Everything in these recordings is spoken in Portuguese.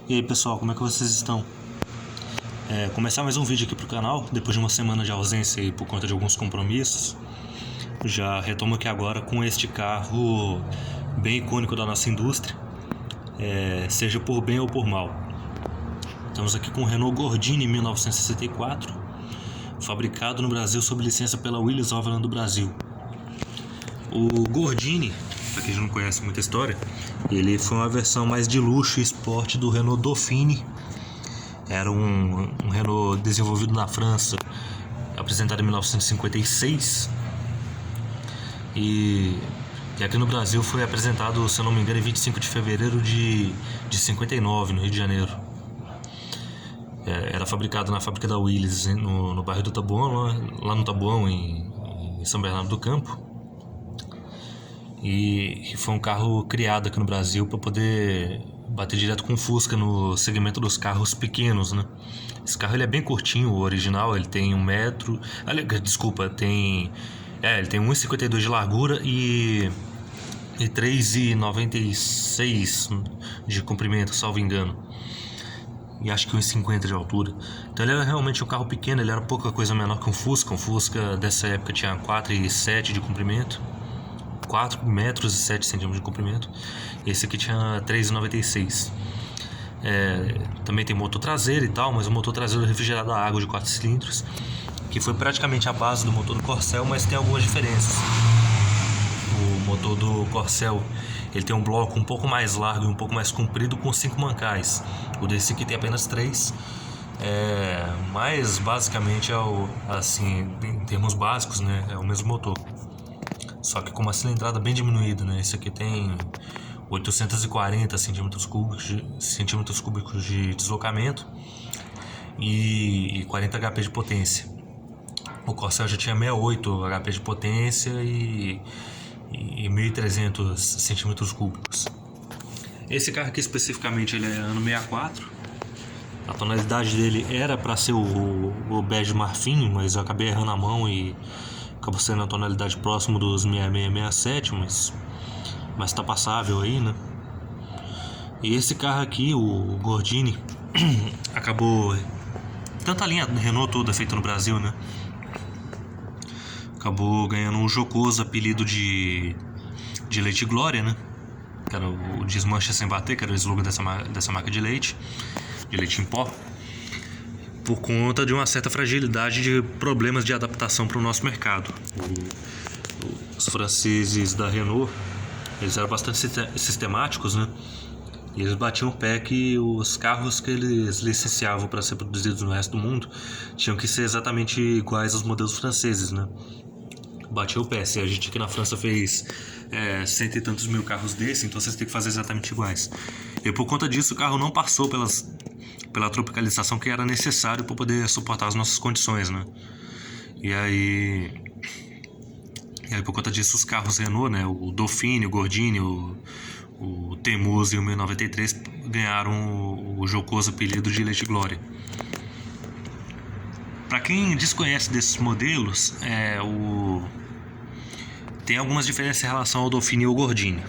E aí pessoal, como é que vocês estão? Começar mais um vídeo aqui pro canal, depois de uma semana de ausência aí por conta de alguns compromissos. Já retomo aqui agora com este carro bem icônico da nossa indústria, seja por bem ou por mal. Estamos aqui com o Renault Gordini 1964, fabricado no Brasil sob licença pela Willys Overland do Brasil. O Gordini, para quem já não conhece muita história, ele foi uma versão mais de luxo e esporte do Renault Dauphine. Era um Renault desenvolvido na França, apresentado em 1956. E aqui no Brasil foi apresentado, se eu não me engano, em 25 de fevereiro de 59, no Rio de Janeiro. Era fabricado na fábrica da Willys, no bairro do Taboão, lá no Taboão, em São Bernardo do Campo. E foi um carro criado aqui no Brasil para poder bater direto com o Fusca no segmento dos carros pequenos, né? Esse carro ele é bem curtinho, o original, ele tem 1 metro... Desculpa, ele tem 1,52 de largura e 3,96 de comprimento, salvo engano. E acho que 1,50 de altura. Então ele era realmente um carro pequeno, ele era pouca coisa menor que um Fusca. Um Fusca dessa época tinha 4,7 de comprimento. 4 metros e 7 centímetros de comprimento. Esse aqui tinha 3,96. Também tem motor traseiro e tal, mas o motor traseiro refrigerado a água de 4 cilindros, que foi praticamente a base do motor do Corcel, mas tem algumas diferenças. O motor do Corcel ele tem um bloco um pouco mais largo e um pouco mais comprido com 5 mancais. O desse aqui tem apenas 3. Mas basicamente assim, em termos básicos, né, é o mesmo motor. Só que com uma cilindrada bem diminuída, né? Esse aqui tem 840 centímetros cúbicos de deslocamento e 40 HP de potência. O Corcel já tinha 68 HP de potência e 1.300 centímetros cúbicos. Esse carro aqui especificamente ele é ano 64. A tonalidade dele era para ser o bege marfim, mas eu acabei errando a mão e acabou sendo a tonalidade próximo dos 66, 67, mas tá passável aí, né? E esse carro aqui, o Gordini, acabou... Tanto a linha Renault toda feita no Brasil, né? Acabou ganhando um jocoso apelido de Leite Glória, né? Que era o desmancha sem bater, que era o slogan dessa marca de leite em pó, por conta de uma certa fragilidade de problemas de adaptação para o nosso mercado. Os franceses da Renault, eles eram bastante sistemáticos, né? E eles batiam o pé que os carros que eles licenciavam para ser produzidos no resto do mundo tinham que ser exatamente iguais aos modelos franceses, né? Batiam o pé. Se a gente aqui na França fez 100 e tantos mil carros desse, então vocês têm que fazer exatamente iguais. E por conta disso o carro não passou pela tropicalização que era necessário para poder suportar as nossas condições, né? E aí por conta disso os carros Renault, né, o Dauphine, o Gordini, o Temuso e o 1093 ganharam o jocoso apelido de Leite Glória. Para quem desconhece desses modelos, tem algumas diferenças em relação ao Dauphine e ao Gordini.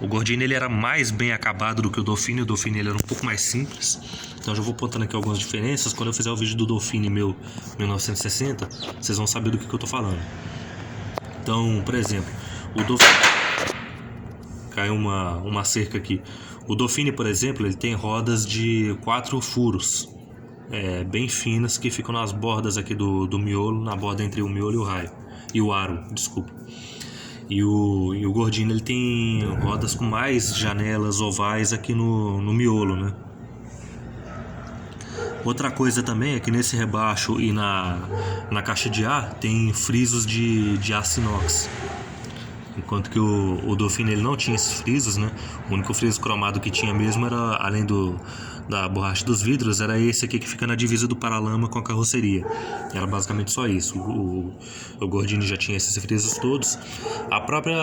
O Gordini ele era mais bem acabado do que o Dauphine ele era um pouco mais simples. Então já vou apontando aqui algumas diferenças. Quando eu fizer o vídeo do Dauphine 1960, vocês vão saber do que eu tô falando. Então, por exemplo, o Dauphine... Caiu uma cerca aqui. O Dauphine, por exemplo, ele tem rodas de 4 furos, bem finas, que ficam nas bordas aqui do miolo, na borda entre o miolo e o raio. E o aro, desculpa. E o Gordini ele tem rodas com mais janelas ovais aqui no miolo, né? Outra coisa também é que nesse rebaixo e na caixa de ar tem frisos de aço inox. Enquanto que o Dauphine ele não tinha esses frisos, né? O único friso cromado que tinha mesmo era, além da borracha dos vidros, era esse aqui que fica na divisa do paralama com a carroceria. Era basicamente só isso. O Gordini já tinha esses frisos todos. A própria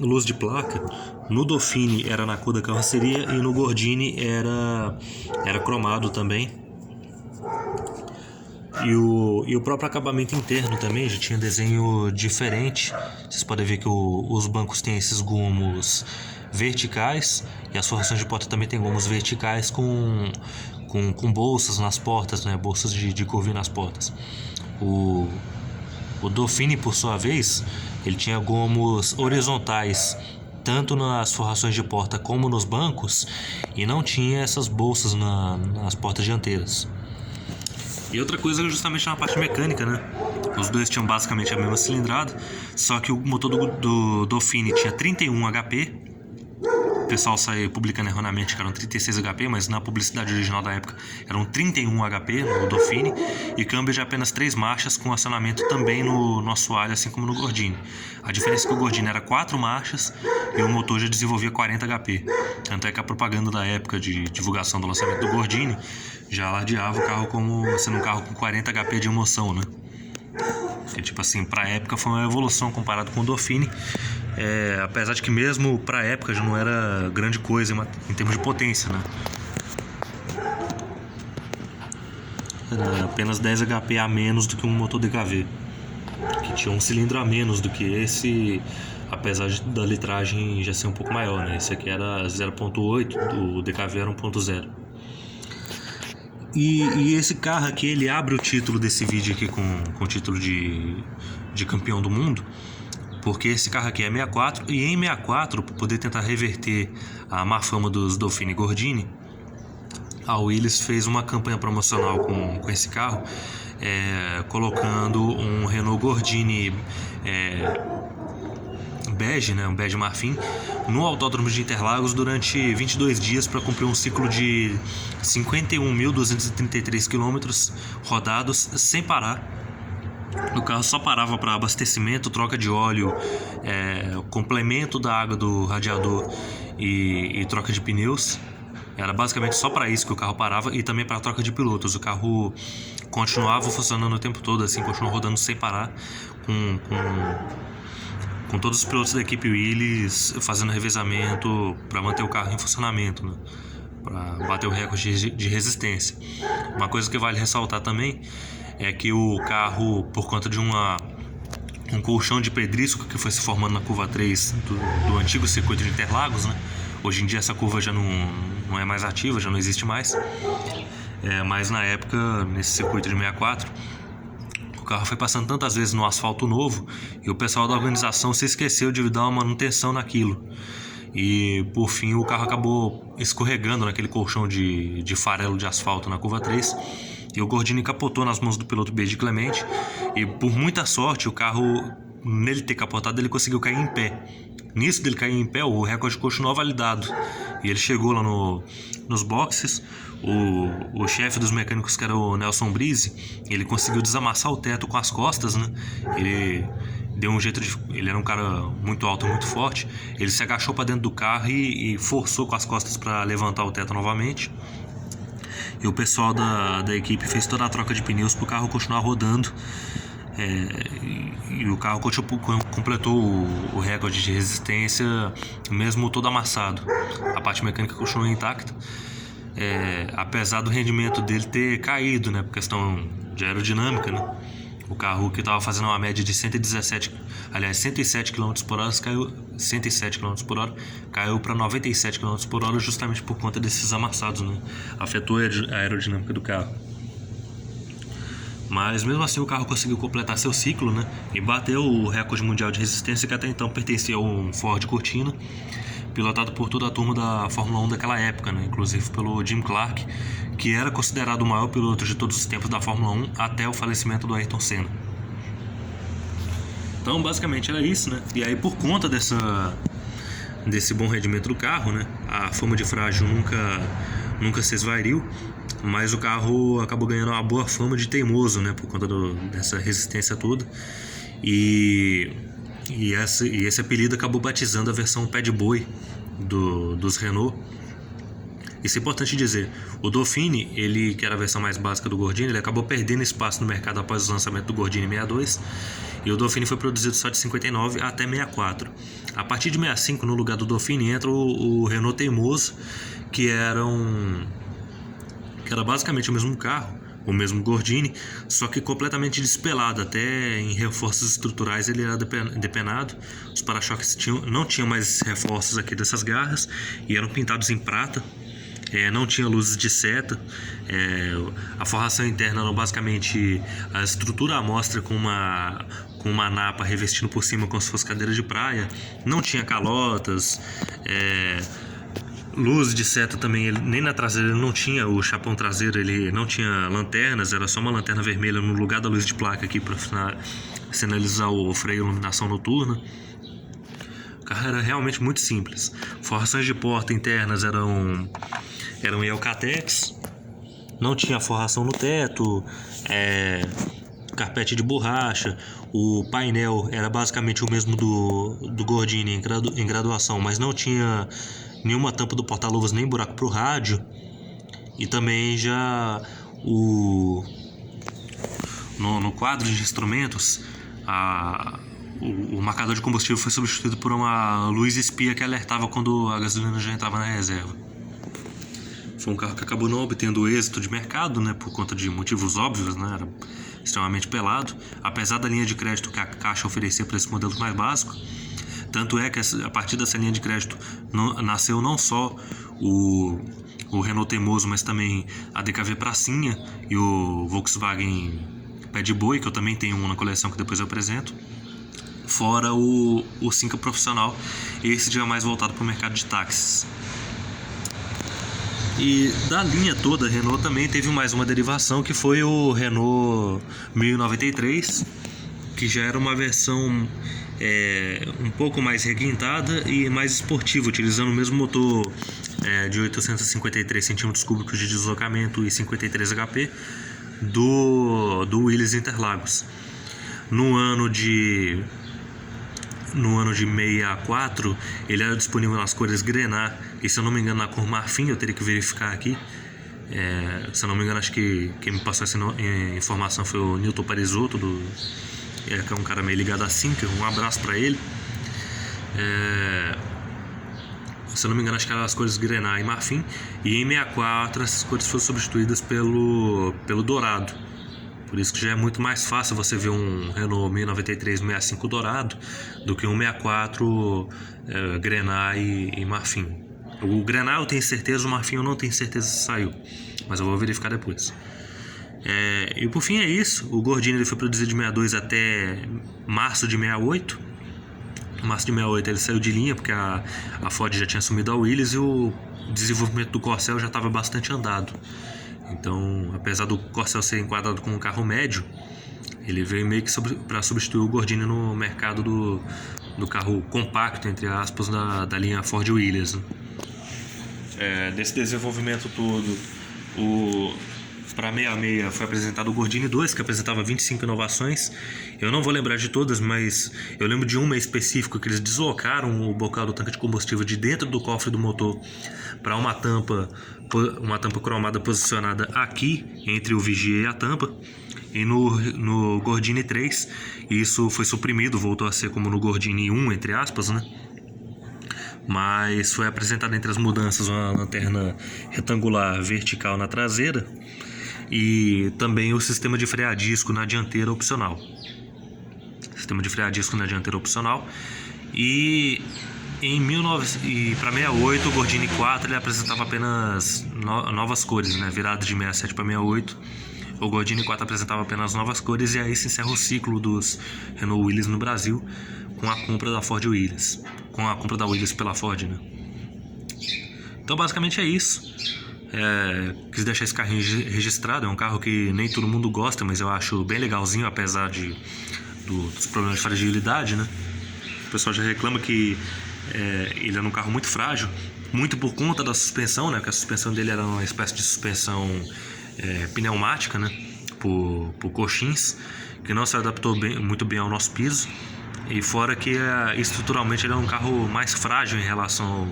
luz de placa no Dauphine era na cor da carroceria e no Gordini era cromado também. E o próprio acabamento interno também já tinha desenho diferente. Vocês podem ver que os bancos têm esses gomos verticais e as forrações de porta também tem gomos verticais com bolsas nas portas, né? Bolsas de corvinho nas portas. O Dauphine, por sua vez, ele tinha gomos horizontais tanto nas forrações de porta como nos bancos e não tinha essas bolsas nas portas dianteiras. E outra coisa é justamente na parte mecânica, né? Os dois tinham basicamente a mesma cilindrada, só que o motor do Dauphine tinha 31 HP. O pessoal saiu publicando erroneamente que eram 36 HP, mas na publicidade original da época eram 31 HP no Dauphine, e câmbio de apenas 3 marchas com acionamento também no assoalho, assim como no Gordini. A diferença é que o Gordini era 4 marchas e o motor já desenvolvia 40 HP. Tanto é que a propaganda da época de divulgação do lançamento do Gordini já ladeava o carro como sendo um carro com 40 HP de emoção, né? Que, tipo assim, pra época foi uma evolução comparado com o Dauphine. Apesar de que mesmo pra época já não era grande coisa em termos de potência, né? Era apenas 10 HP a menos do que um motor DKV, que tinha um cilindro a menos do que esse, apesar da litragem já ser um pouco maior, né? Esse aqui era 0.8, o DKV era 1.0. E esse carro aqui, ele abre o título desse vídeo aqui com o título de campeão do mundo, porque esse carro aqui é 64, e em 64, para poder tentar reverter a má fama dos Dauphine e Gordini, a Willys fez uma campanha promocional com esse carro, colocando um Renault Gordini bege, né, um bege marfim, no Autódromo de Interlagos durante 22 dias para cumprir um ciclo de 51.233 km rodados sem parar. O carro só parava para abastecimento, troca de óleo, complemento da água do radiador e troca de pneus. Era basicamente só para isso que o carro parava, e também para troca de pilotos. O carro continuava funcionando o tempo todo, assim, continuou rodando sem parar, com todos os pilotos da equipe Willys fazendo revezamento para manter o carro em funcionamento, né? Para bater o recorde de resistência. Uma coisa que vale ressaltar também é que o carro, por conta de um colchão de pedrisco que foi se formando na curva 3 do antigo circuito de Interlagos, né? Hoje em dia essa curva já não é mais ativa, já não existe mais. Mas na época, nesse circuito de 64, o carro foi passando tantas vezes no asfalto novo e o pessoal da organização se esqueceu de dar uma manutenção naquilo. E por fim o carro acabou escorregando naquele colchão de farelo de asfalto na curva 3. E o Gordini capotou nas mãos do piloto Beiji Clemente. E por muita sorte, o carro, nele ter capotado, ele conseguiu cair em pé. Nisso dele cair em pé, o recorde continuou validado. E ele chegou lá nos boxes. O chefe dos mecânicos, que era o Nelson Brise, ele conseguiu desamassar o teto com as costas, né? Ele deu um jeito ele era um cara muito alto, muito forte. Ele se agachou para dentro do carro e forçou com as costas para levantar o teto novamente. E o pessoal da equipe fez toda a troca de pneus para o carro continuar rodando. E o carro completou o recorde de resistência, mesmo todo amassado. A parte mecânica continuou intacta, apesar do rendimento dele ter caído, né, por questão de aerodinâmica, né? O carro que estava fazendo uma média de 107 km por hora caiu 107 km por hora, caiu para 97 km por hora, justamente por conta desses amassados, né? Afetou a aerodinâmica do carro. Mas mesmo assim o carro conseguiu completar seu ciclo, né? E bateu o recorde mundial de resistência, que até então pertencia a um Ford Cortina, pilotado por toda a turma da Fórmula 1 daquela época, né? Inclusive pelo Jim Clark, que era considerado o maior piloto de todos os tempos da Fórmula 1 até o falecimento do Ayrton Senna. Então basicamente era isso, né? E aí, por conta desse bom rendimento do carro, né, a fama de frágil nunca se esvairiu, mas o carro acabou ganhando uma boa fama de teimoso, né, por conta dessa resistência toda. E esse apelido acabou batizando a versão pé de boi dos Renault. Isso é importante dizer. O Dauphine, ele, que era a versão mais básica do Gordini, ele acabou perdendo espaço no mercado após o lançamento do Gordini 62, e o Dauphine foi produzido só de 59 até 64. A partir de 65, no lugar do Dauphine, entra o Renault Teimoso, que era basicamente o mesmo carro, o mesmo Gordini, só que completamente despelado, até em reforços estruturais ele era depenado. Os para-choques não tinham mais reforços aqui dessas garras e eram pintados em prata. Não tinha luzes de seta. A forração interna era basicamente a estrutura à mostra com uma napa revestindo por cima como se fosse cadeira de praia. Não tinha calotas, luz de seta também, nem na traseira ele não tinha. O chapão traseiro ele não tinha lanternas, era só uma lanterna vermelha no lugar da luz de placa aqui para sinalizar o freio e iluminação noturna. O carro era realmente muito simples. Forrações de porta internas eram Hellcatex, não tinha forração no teto, carpete de borracha. O painel era basicamente o mesmo do Gordini em graduação, mas não tinha nenhuma tampa do porta-luvas nem buraco para o rádio. E também já no quadro de instrumentos, o marcador de combustível foi substituído por uma luz espia que alertava quando a gasolina já entrava na reserva. Foi um carro que acabou não obtendo êxito de mercado, né, por conta de motivos óbvios, né, era extremamente pelado, apesar da linha de crédito que a Caixa oferecia para esse modelo mais básico. Tanto é que a partir dessa linha de crédito nasceu não só o Renault Teimoso, mas também a DKV Pracinha e o Volkswagen Pé de Boi, que eu também tenho um na coleção que depois eu apresento. Fora o Cinca Profissional, esse já é mais voltado para o mercado de táxis. E da linha toda, a Renault também teve mais uma derivação, que foi o Renault 1093, que já era uma versão um pouco mais requintada e mais esportiva, utilizando o mesmo motor de 853 cm3 de deslocamento e 53 HP do Willys Interlagos. No ano de 64, ele era disponível nas cores Grená e, se eu não me engano, na cor marfim. Eu teria que verificar aqui. Se eu não me engano, acho que quem me passou essa informação foi o Nilton Parisotto, que é um cara meio ligado a Cinca. Um abraço para ele. Se eu não me engano, acho que eram as cores Grená e marfim. E em 64 essas cores foram substituídas pelo dourado. Por isso que já é muito mais fácil você ver um Renault 1093 65 dourado do que um 64 Grená e marfim. O Grená eu tenho certeza, o marfim eu não tenho certeza se saiu, mas eu vou verificar depois. E por fim é isso. O Gordini ele foi produzido de 62 até março de 68. Em março de 68 ele saiu de linha porque a Ford já tinha assumido a Willys e o desenvolvimento do Corcel já estava bastante andado. Então, apesar do Corcel ser enquadrado como um carro médio, ele veio meio que para substituir o Gordini no mercado do carro compacto, entre aspas, da linha Ford Willys. Desse desenvolvimento todo, para 66 foi apresentado o Gordini 2, que apresentava 25 inovações. Eu não vou lembrar de todas, mas eu lembro de uma específica, que eles deslocaram o bocal do tanque de combustível de dentro do cofre do motor para uma tampa cromada posicionada aqui entre o vigia e a tampa. E no Gordini 3 isso foi suprimido, voltou a ser como no Gordini 1, entre aspas, né? Mas foi apresentado entre as mudanças uma lanterna retangular vertical na traseira e também o sistema de freio a disco na dianteira opcional. E para 68 o Gordini 4 ele apresentava apenas novas cores, né? Virado de 67 para 68, o Gordini 4 apresentava apenas novas cores, e aí se encerra o ciclo dos Renault Willys no Brasil com a compra da Ford Willys, com a compra da Willys pela Ford, né? Então basicamente é isso. Quis deixar esse carrinho registrado. É um carro que nem todo mundo gosta, mas eu acho bem legalzinho, apesar dos problemas de fragilidade, né? O pessoal já reclama que ele era um carro muito frágil, muito por conta da suspensão, né? Porque a suspensão dele era uma espécie de suspensão pneumática, né? Por coxins, que não se adaptou muito bem ao nosso piso. E fora que estruturalmente ele é um carro mais frágil em relação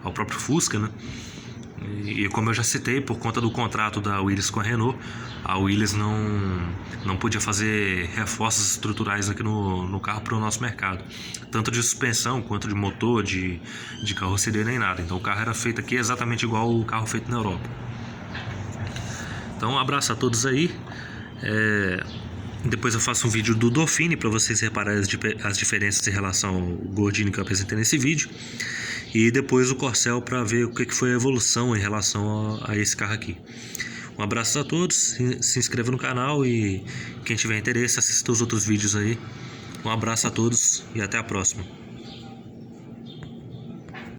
ao próprio Fusca, né? E como eu já citei, por conta do contrato da Willys com a Renault, a Willys não podia fazer reforços estruturais aqui no carro para o nosso mercado, tanto de suspensão quanto de motor, de carroceria, nem nada. Então o carro era feito aqui exatamente igual o carro feito na Europa. Então, um abraço a todos aí. Depois eu faço um vídeo do Dauphine para vocês repararem as diferenças em relação ao Gordini que eu apresentei nesse vídeo. E depois o Corcel para ver o que foi a evolução em relação a esse carro aqui. Um abraço a todos, se inscreva no canal e quem tiver interesse assista os outros vídeos aí. Um abraço a todos e até a próxima.